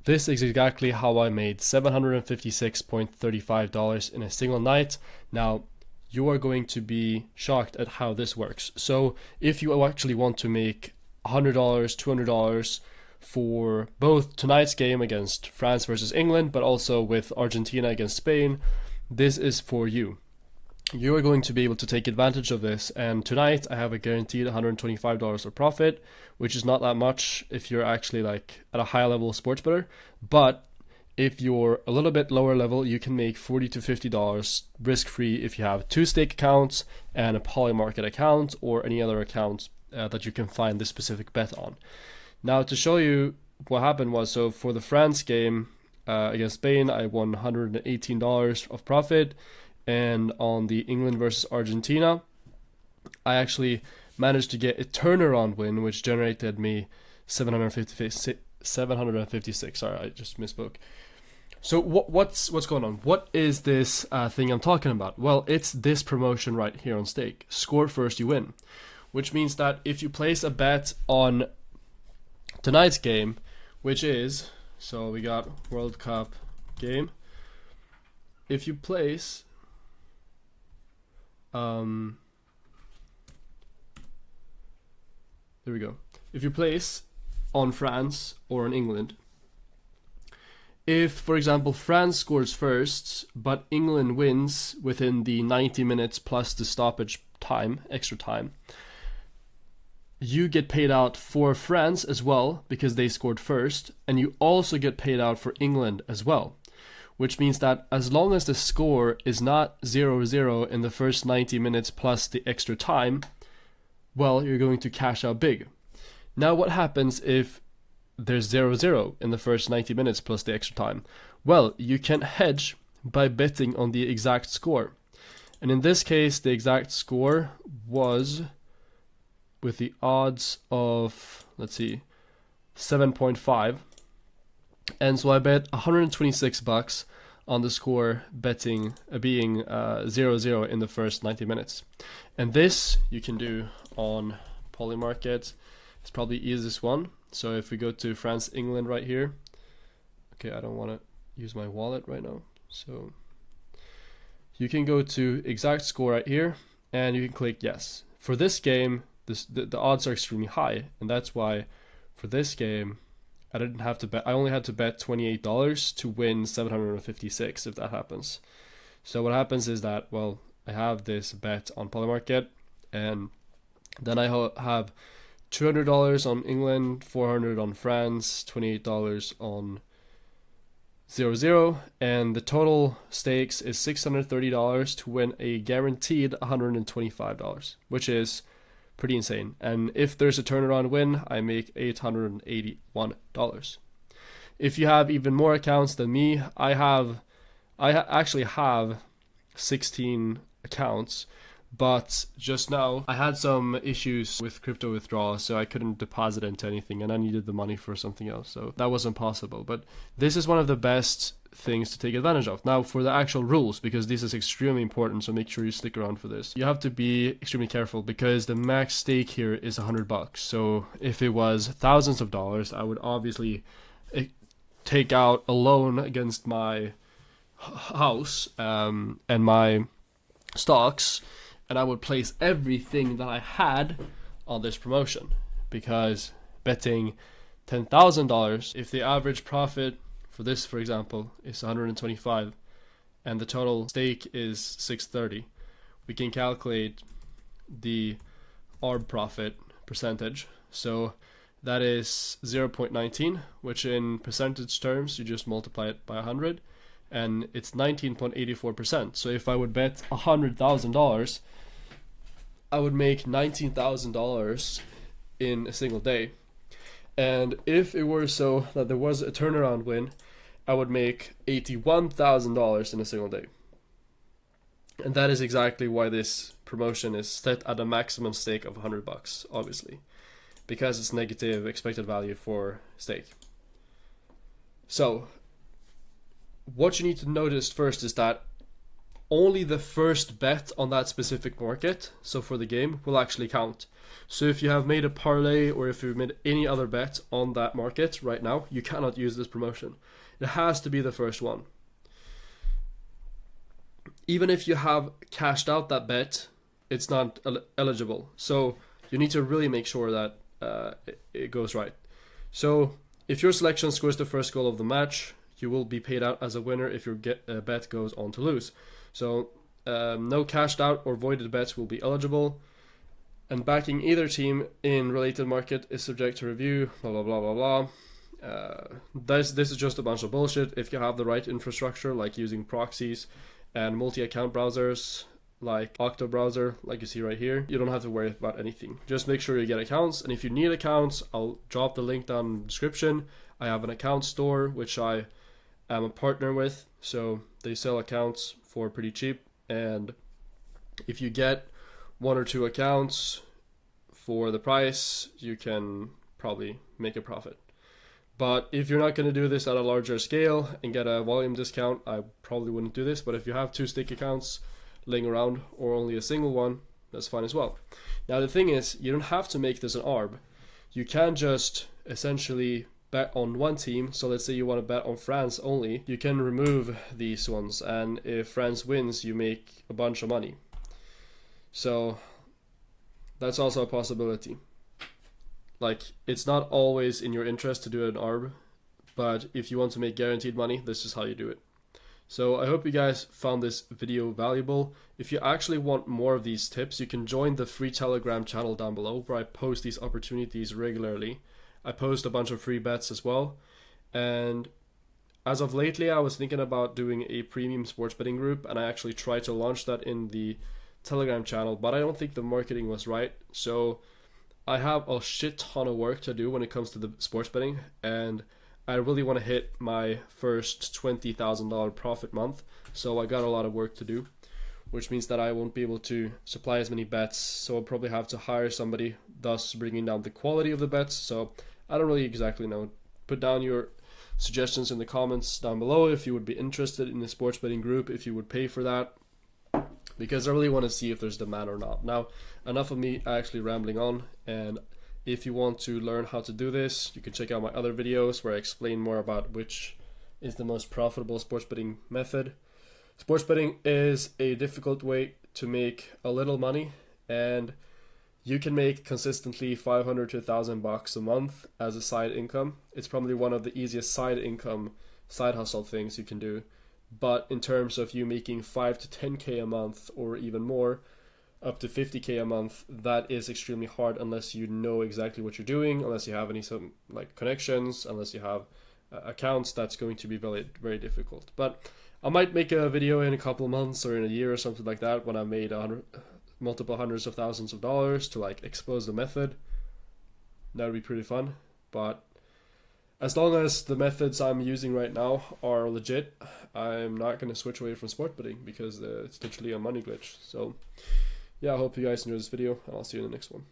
this is exactly how I made $756.35 in a single night. Now, you are going to be shocked at how this works. So if you actually want to make $100, $200 for both tonight's game against France versus England, but also with Argentina against Spain, this is for you. You are going to be able to take advantage of this, and tonight I have a guaranteed $125 of profit, which is not that much if you're actually like at a high level sports bettor, but if you're a little bit lower level, you can make $40 to $50 risk-free if you have 2 stake accounts and a Polymarket account or any other account that you can find this specific bet on. Now, to show you what happened was, so for the France game against Spain, I won $118 of profit, and on the England versus Argentina, I actually managed to get a turnaround win, which generated me 756. Sorry, I just misspoke. So what's going on? What is this thing I'm talking about? Well, it's this promotion right here on stake. Score first, you win. Which means that if you place a bet on tonight's game, which is, so we got World Cup game. If you place, there we go. If you place on France or on England, if, for example, France scores first, but England wins within the 90 minutes plus the stoppage time, extra time, you get paid out for France as well because they scored first, and you also get paid out for England as well, which means that as long as the score is not 0-0 in the first 90 minutes plus the extra time, well, you're going to cash out big. Now, what happens if there's 0-0 in the first 90 minutes plus the extra time? Well, you can hedge by betting on the exact score. And in this case, the exact score was with the odds of, let's see, 7.5. And so I bet $126 on the score betting being 0-0 in the first 90 minutes. And this you can do on Polymarket. It's probably the easiest one. So if we go to France, England right here. Okay, I don't want to use my wallet right now. So you can go to exact score right here and you can click yes. For this game, the odds are extremely high, and that's why for this game I didn't have to bet. I only had to bet $28 to win 756 if that happens. So what happens is that, well, I have this bet on Polymarket, and then I have $200 on England, $400 on France, $28 on 0-0, and the total stakes is $630 to win a guaranteed $125, which is pretty insane. And if there's a turnaround win, I make $881. If you have even more accounts than me, I actually have 16 accounts, but just now I had some issues with crypto withdrawal, so I couldn't deposit into anything, and I needed the money for something else, so that wasn't possible. But this is one of the best things to take advantage of. Now, for the actual rules, because this is extremely important, so make sure you stick around for this. You have to be extremely careful because the max stake here is $100. So if it was thousands of dollars, I would obviously take out a loan against my house and my stocks, and I would place everything that I had on this promotion, because betting $10,000, if the average profit for this, for example, is 125 and the total stake is 630, we can calculate the ARB profit percentage. So that is 0.19, which in percentage terms, you just multiply it by 100, and it's 19.84%. So if I would bet $100,000, I would make $19,000 in a single day. And if it were so that there was a turnaround win, I would make $81,000 in a single day. And that is exactly why this promotion is set at a maximum stake of $100, obviously, because it's negative expected value for stake. So what you need to notice first is that only the first bet on that specific market, so for the game, will actually count. So if you have made a parlay or if you've made any other bet on that market right now, you cannot use this promotion. It has to be the first one. Even if you have cashed out that bet, it's not eligible. So you need to really make sure that it goes right. So if your selection scores the first goal of the match, you will be paid out as a winner if your bet goes on to lose. So no cashed out or voided bets will be eligible. And backing either team in related market is subject to review, blah, blah, blah, blah, blah. This is just a bunch of bullshit. If you have the right infrastructure, like using proxies and multi-account browsers, like Octo browser, like you see right here, you don't have to worry about anything. Just make sure you get accounts. And if you need accounts, I'll drop the link down in the description. I have an account store, which I am a partner with. So they sell accounts for pretty cheap. And if you get 1 or 2 accounts for the price, you can probably make a profit. But if you're not going to do this at a larger scale and get a volume discount, I probably wouldn't do this. But if you have 2 stick accounts laying around or only a single one, that's fine as well. Now the thing is, you don't have to make this an ARB. You can just essentially bet on one team. So let's say you want to bet on France only. You can remove these ones, and if France wins, you make a bunch of money. So that's also a possibility. Like, it's not always in your interest to do an ARB, but if you want to make guaranteed money, this is how you do it. So I hope you guys found this video valuable. If you actually want more of these tips, you can join the free Telegram channel down below, where I post these opportunities regularly. I post a bunch of free bets as well. And as of lately, I was thinking about doing a premium sports betting group, and I actually tried to launch that in the Telegram channel, but I don't think the marketing was right. So I have a shit ton of work to do when it comes to the sports betting, and I really want to hit my first $20,000 profit month. So I got a lot of work to do, which means that I won't be able to supply as many bets. So I'll probably have to hire somebody, thus bringing down the quality of the bets. So I don't really exactly know. Put down your suggestions in the comments down below if you would be interested in the sports betting group, if you would pay for that, because I really want to see if there's demand or not. Now, enough of me actually rambling on, and if you want to learn how to do this, you can check out my other videos where I explain more about which is the most profitable sports betting method. Sports betting is a difficult way to make a little money, and you can make consistently $500 to $1,000 a month as a side income. It's probably one of the easiest side hustle things you can do. But in terms of you making 5 to 10K a month, or even more, up to 50K a month, that is extremely hard unless you know exactly what you're doing, unless you have some connections, unless you have accounts. That's going to be very, very difficult. But I might make a video in a couple of months or in a year or something like that when I've made multiple hundreds of thousands of dollars to expose the method. That would be pretty fun. But as long as the methods I'm using right now are legit, I'm not going to switch away from sport betting, because it's literally a money glitch. So yeah, I hope you guys enjoyed this video, and I'll see you in the next one.